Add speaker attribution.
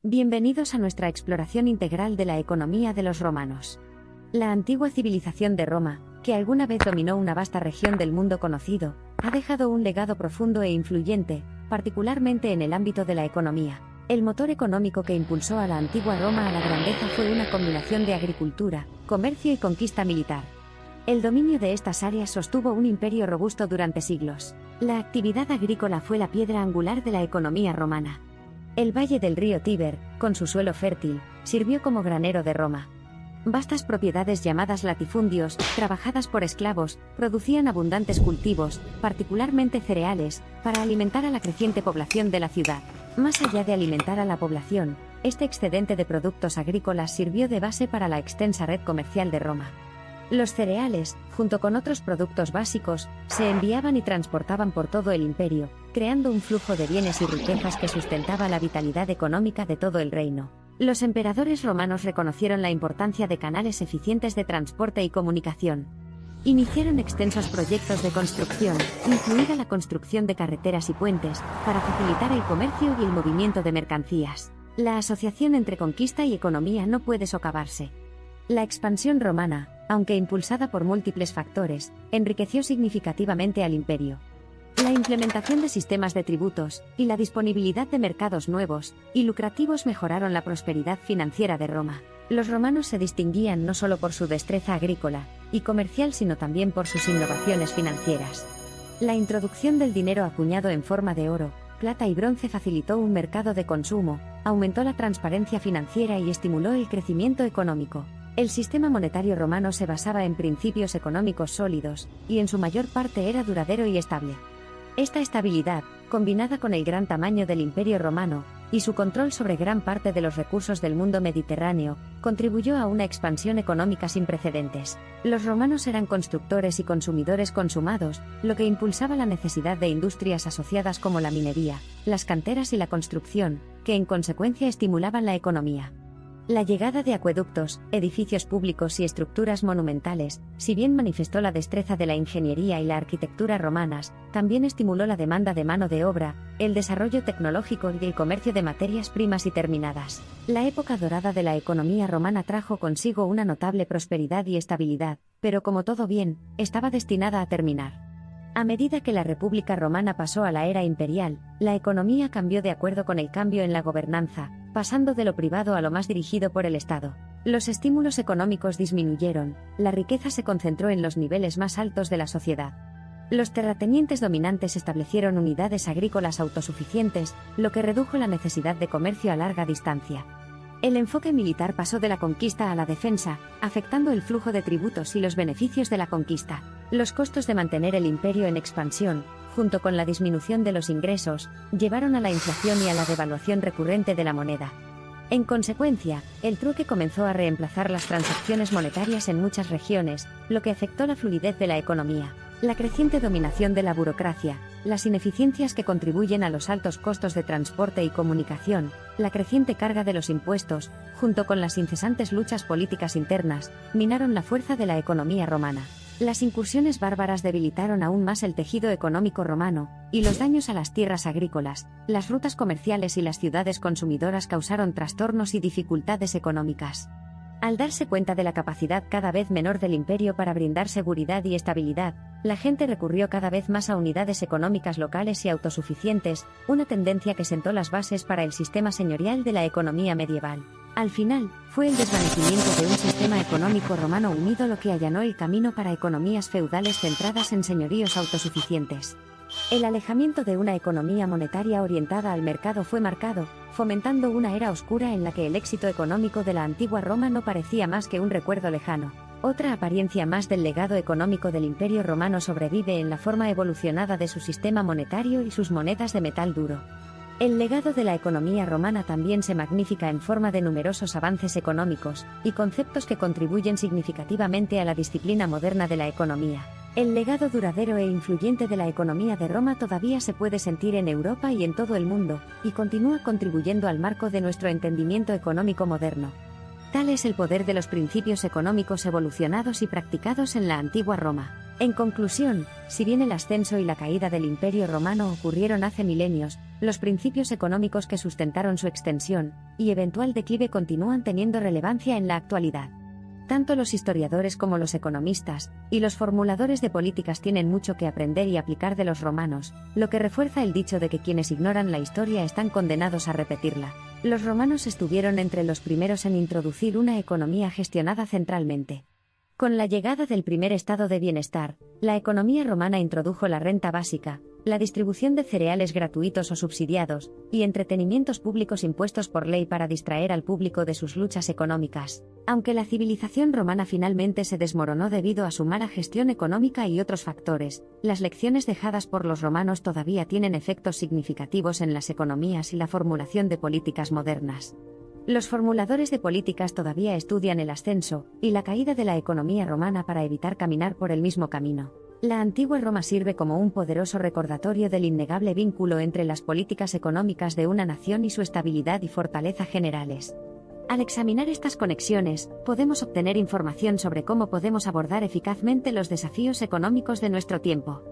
Speaker 1: Bienvenidos a nuestra exploración integral de la economía de los romanos. La antigua civilización de Roma, que alguna vez dominó una vasta región del mundo conocido, ha dejado un legado profundo e influyente, particularmente en el ámbito de la economía. El motor económico que impulsó a la antigua Roma a la grandeza fue una combinación de agricultura, comercio y conquista militar. El dominio de estas áreas sostuvo un imperio robusto durante siglos. La actividad agrícola fue la piedra angular de la economía romana. El valle del río Tíber, con su suelo fértil, sirvió como granero de Roma. Vastas propiedades llamadas latifundios, trabajadas por esclavos, producían abundantes cultivos, particularmente cereales, para alimentar a la creciente población de la ciudad. Más allá de alimentar a la población, este excedente de productos agrícolas sirvió de base para la extensa red comercial de Roma. Los cereales, junto con otros productos básicos, se enviaban y transportaban por todo el imperio, creando un flujo de bienes y riquezas que sustentaba la vitalidad económica de todo el reino. Los emperadores romanos reconocieron la importancia de canales eficientes de transporte y comunicación. Iniciaron extensos proyectos de construcción, incluida la construcción de carreteras y puentes, para facilitar el comercio y el movimiento de mercancías. La asociación entre conquista y economía no puede socavarse. La expansión romana, aunque impulsada por múltiples factores, enriqueció significativamente al imperio. La implementación de sistemas de tributos y la disponibilidad de mercados nuevos y lucrativos mejoraron la prosperidad financiera de Roma. Los romanos se distinguían no solo por su destreza agrícola y comercial, sino también por sus innovaciones financieras. La introducción del dinero acuñado en forma de oro, plata y bronce facilitó un mercado de consumo, aumentó la transparencia financiera y estimuló el crecimiento económico. El sistema monetario romano se basaba en principios económicos sólidos, y en su mayor parte era duradero y estable. Esta estabilidad, combinada con el gran tamaño del Imperio romano, y su control sobre gran parte de los recursos del mundo mediterráneo, contribuyó a una expansión económica sin precedentes. Los romanos eran constructores y consumidores consumados, lo que impulsaba la necesidad de industrias asociadas como la minería, las canteras y la construcción, que en consecuencia estimulaban la economía. La llegada de acueductos, edificios públicos y estructuras monumentales, si bien manifestó la destreza de la ingeniería y la arquitectura romanas, también estimuló la demanda de mano de obra, el desarrollo tecnológico y el comercio de materias primas y terminadas. La época dorada de la economía romana trajo consigo una notable prosperidad y estabilidad, pero como todo bien, estaba destinada a terminar. A medida que la República Romana pasó a la era imperial, la economía cambió de acuerdo con el cambio en la gobernanza, pasando de lo privado a lo más dirigido por el Estado. Los estímulos económicos disminuyeron, la riqueza se concentró en los niveles más altos de la sociedad. Los terratenientes dominantes establecieron unidades agrícolas autosuficientes, lo que redujo la necesidad de comercio a larga distancia. El enfoque militar pasó de la conquista a la defensa, afectando el flujo de tributos y los beneficios de la conquista. Los costos de mantener el imperio en expansión, junto con la disminución de los ingresos, llevaron a la inflación y a la devaluación recurrente de la moneda. En consecuencia, el trueque comenzó a reemplazar las transacciones monetarias en muchas regiones, lo que afectó la fluidez de la economía. La creciente dominación de la burocracia, las ineficiencias que contribuyen a los altos costos de transporte y comunicación, la creciente carga de los impuestos, junto con las incesantes luchas políticas internas, minaron la fuerza de la economía romana. Las incursiones bárbaras debilitaron aún más el tejido económico romano, y los daños a las tierras agrícolas, las rutas comerciales y las ciudades consumidoras causaron trastornos y dificultades económicas. Al darse cuenta de la capacidad cada vez menor del imperio para brindar seguridad y estabilidad, la gente recurrió cada vez más a unidades económicas locales y autosuficientes, una tendencia que sentó las bases para el sistema señorial de la economía medieval. Al final, fue el desvanecimiento de un sistema económico romano unido lo que allanó el camino para economías feudales centradas en señoríos autosuficientes. El alejamiento de una economía monetaria orientada al mercado fue marcado, fomentando una era oscura en la que el éxito económico de la antigua Roma no parecía más que un recuerdo lejano. Otra apariencia más del legado económico del Imperio Romano sobrevive en la forma evolucionada de su sistema monetario y sus monedas de metal duro. El legado de la economía romana también se magnifica en forma de numerosos avances económicos y conceptos que contribuyen significativamente a la disciplina moderna de la economía. El legado duradero e influyente de la economía de Roma todavía se puede sentir en Europa y en todo el mundo, y continúa contribuyendo al marco de nuestro entendimiento económico moderno. Tal es el poder de los principios económicos evolucionados y practicados en la antigua Roma. En conclusión, si bien el ascenso y la caída del Imperio Romano ocurrieron hace milenios, los principios económicos que sustentaron su extensión y eventual declive continúan teniendo relevancia en la actualidad. Tanto los historiadores como los economistas y los formuladores de políticas tienen mucho que aprender y aplicar de los romanos, lo que refuerza el dicho de que quienes ignoran la historia están condenados a repetirla. Los romanos estuvieron entre los primeros en introducir una economía gestionada centralmente. Con la llegada del primer estado de bienestar, la economía romana introdujo la renta básica, la distribución de cereales gratuitos o subsidiados, y entretenimientos públicos impuestos por ley para distraer al público de sus luchas económicas. Aunque la civilización romana finalmente se desmoronó debido a su mala gestión económica y otros factores, las lecciones dejadas por los romanos todavía tienen efectos significativos en las economías y la formulación de políticas modernas. Los formuladores de políticas todavía estudian el ascenso y la caída de la economía romana para evitar caminar por el mismo camino. La antigua Roma sirve como un poderoso recordatorio del innegable vínculo entre las políticas económicas de una nación y su estabilidad y fortaleza generales. Al examinar estas conexiones, podemos obtener información sobre cómo podemos abordar eficazmente los desafíos económicos de nuestro tiempo.